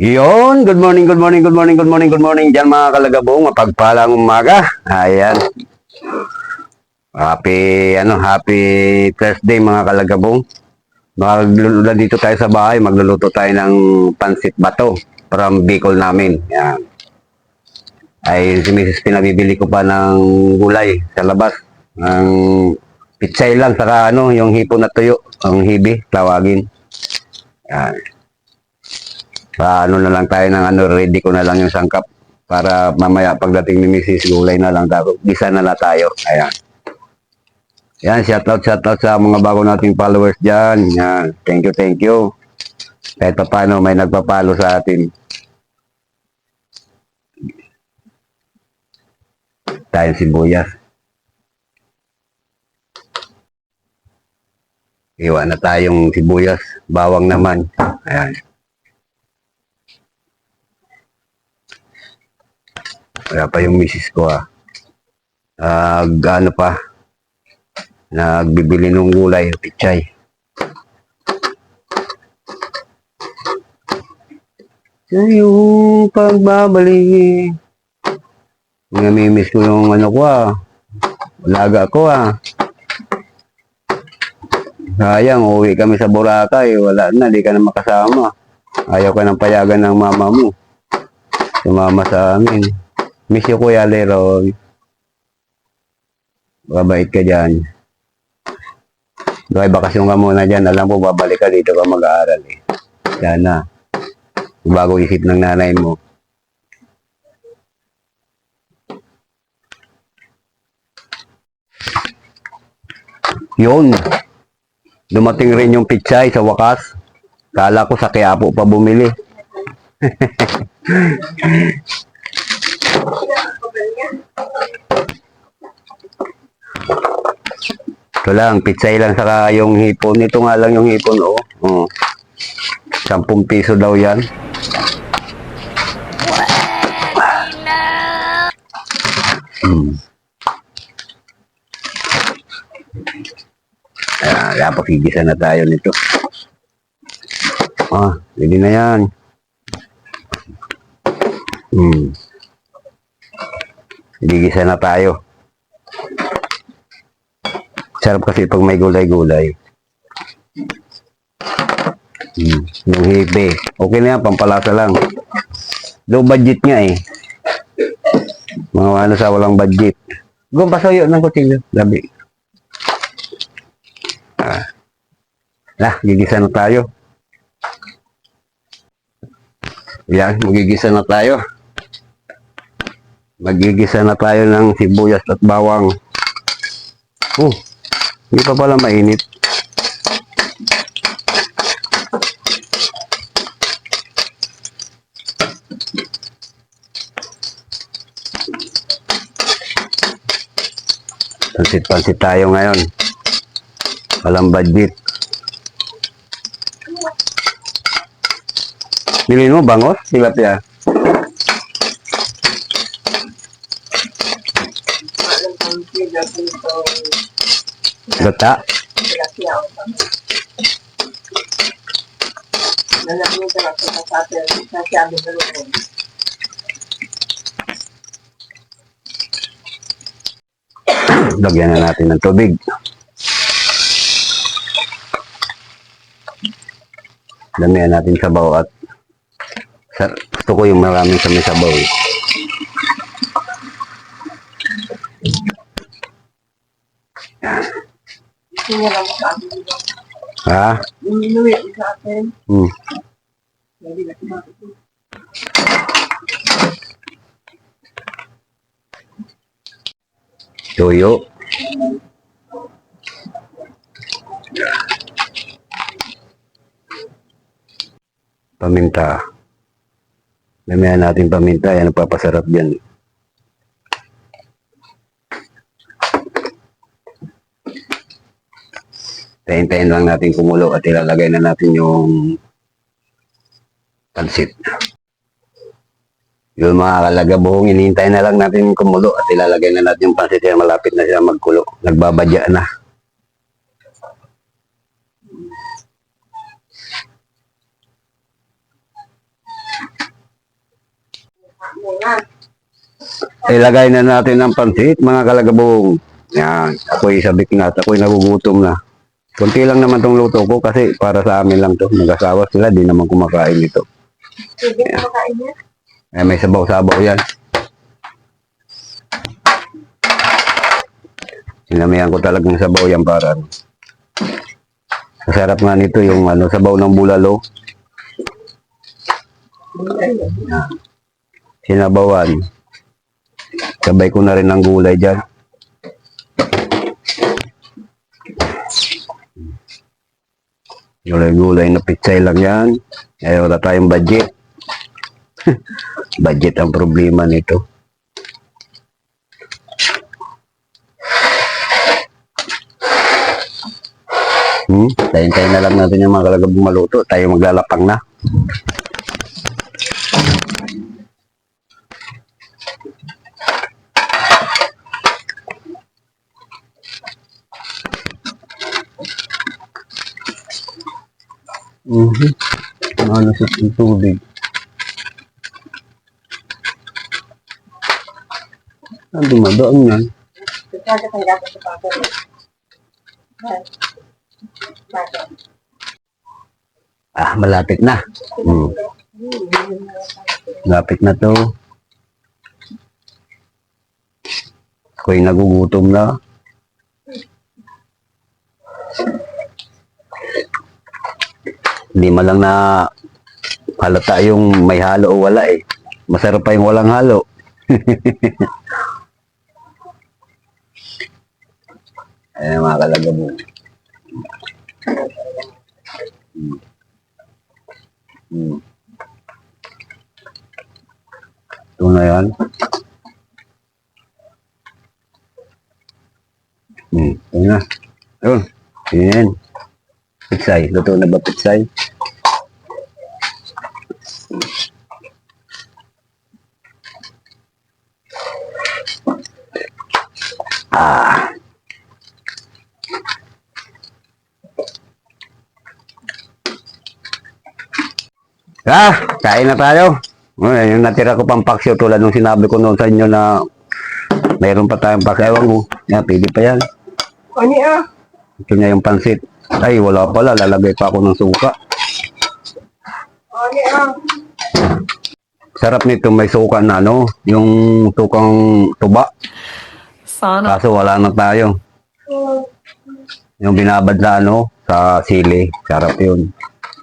Yun, good morning, good morning, good morning, good morning, good morning dyan mga kalagabong, mapagpalang umaga. Ayan. Happy Thursday mga kalagabong. Dito tayo sa bahay, magluluto tayo ng pansit bato from Bicol namin. Ayan. Ay, si Mrs. pinabibili ko pa ng gulay sa labas. Ang pitsay lang, saka yung hipon na tuyo, ang hibi, tawagin. Ayan. Na lang tayo ng ready ko na lang yung sangkap para mamaya pagdating ni Mrs. gulay na lang tapos gisa na tayo. Ayan. Yan, shout out sa mga bago nating followers dyan. Yan, thank you. Kahit pa paano may nagpapalo sa atin. Tayo sibuyas. Iwan na tayong sibuyas. Bawang naman. Ayan. Wala pa yung misis ko nagbibili ng gulay, pichay. Sa iyong pagbabalik. Namimiss ko yung alaga ko Sayang, uwi kami sa Boracay, wala na, di ka na makasama. Ayaw ka ng payagan ng mama mo. Sumama sa amin. Miss you, Kuya Leroy. Babait ka dyan. Dahil bakasyon ka muna dyan. Alam mo, babalik ka dito ka mag-aaral Sana. Bago isip ng nanay mo. Yun. Dumating rin yung pichay sa wakas. Kala ko sa Quiapo pa bumili. Ito lang, pitsay lang saka yung hipon. Ito nga lang yung hipon, 10 piso daw yan. Dapat higisa na tayo nito. Hindi na yan. Higisa na tayo. Sarap kasi pag may gulay-gulay. Yung hibe. Okay na yan, pampalasa lang. Low budget nga Mga sa walang budget. Gumpasayo ng kutsilyo. Labi. Gigisa na tayo. Yan, magigisa na tayo. Magigisa na tayo ng sibuyas at bawang. Hindi pa pala mainit. Pansit-pansit tayo ngayon. Walang budget. Bilhin mo bangos? Tilapia. Gata. Lagyan na natin ng tubig. Damihan natin sabaw at gusto ko yung maraming kami sabaw. Inuwi sa akin. Tuyo. Paminta. Lamihan natin paminta. Yan ang papasarap dyan. Tayin-tayin lang natin kumulo at ilalagay na natin yung pansit. Yung mga kalagabuhong, hinihintay na lang natin kumulo at ilalagay na natin yung pansit. Yan, malapit na siya magkulo. Nagbabadya na. muna. Ilagay na natin ang pansit, mga kalagabong. Yan. Ako'y sabik na at ako'y nagugutom na. Kunti lang naman tong luto ko kasi para sa amin lang to. Mag-asawa sila, di naman kumakain ito. Sige, kumakain niya. Eh, may sabaw-sabaw yan. Sinamihan ko talagang sabaw yan para. Masarap nga nito yung sabaw ng bulalo. Sinabawan. Sabay ko na rin ang gulay dyan. Gulay-gulay na pitsay lang yan. Ayaw na tayong budget. Budget ang problema nito. Tayin-tayin na lang natin yung mga kalagabong maluto. Tayo maglalapang na. Ano sa tubig? Ang dumadaan yan. Kaya kang dapat sa pato. Malapit na. Malapit na to. Ako'y nagugutom na. Hindi man lang na halata yung may halo o wala eh. Masarap pa yung walang halo. Ayan mga kalagabong. Ito na yan. Ito na. Ayun. Yan. Pitsay. Luto na ba pitsay? Kain na tayo. Yung natira ko pang paksyo tulad nung sinabi ko noon sa inyo na mayroon pa tayong paksyo. Ewan ko. Yan, pili pa yan. Ani Ito na yung pansit. Ay, wala pala. Lalagay pa ako ng suka. Ani Sarap nito may suka na yung sukang tuba. Sana. Kaso wala na tayo. Yung binabad sa sa sili. Sarap yun.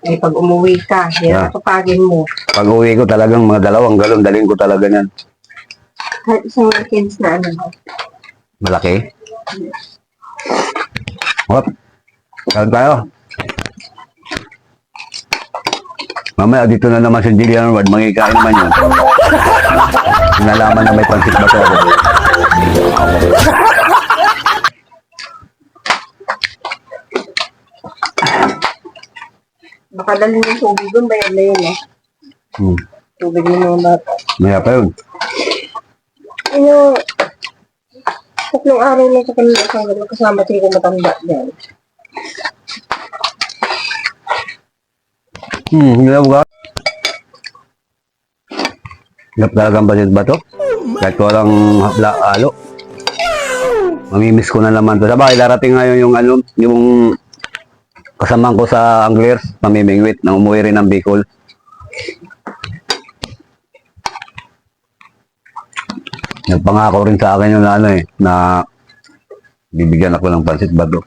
Eh, pag umuwi ka, yan papagin mo. Pag uwi ko talagang mga 2 galon, dalhin ko talaga yan. Kahit isang kids na Malaki. Hop. Kain tayo. Mamaya dito na naman si Jillian Ward, mangikain naman yun. Nalaman na may pansit ba ito ako. Baka dalhin yung tubig doon, bayad na yun Tubig ng mga bata. Maya pa yun. Ano, 3 araw lang sa kanila kasama tayo kung matanda dyan. Hilap ka. Hilap talagang pansit ba ito? Kahit walang halo. Mamimiss ko na naman ito. Sabay, darating ngayon yung kasamahan ko sa Anglers, pamimingwit, na umuwi rin ng Bicol. Nagpangako rin sa akin yung na bibigyan ako ng pansit bato.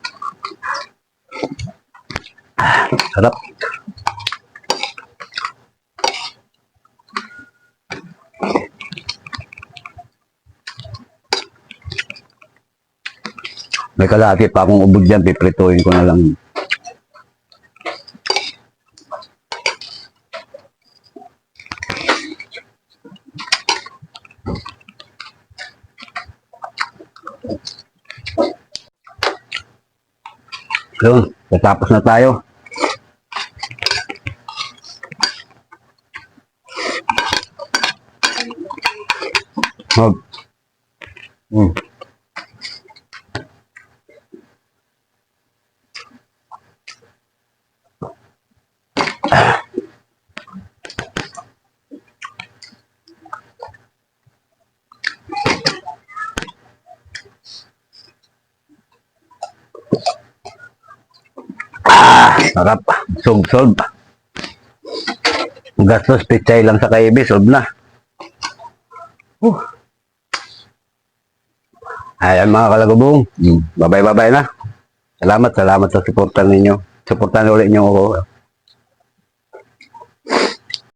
Sarap. May kalahati pa akong ubod dyan, piprituhin ko na lang. Yun, tatapos na tayo. Hop. Sarap. Sob. Gastos, pichay lang sa kaibi, sob na. Ayan mga kalagubong. Bye-bye na. Salamat sa suportan ninyo. Suportan ulit nyo ako.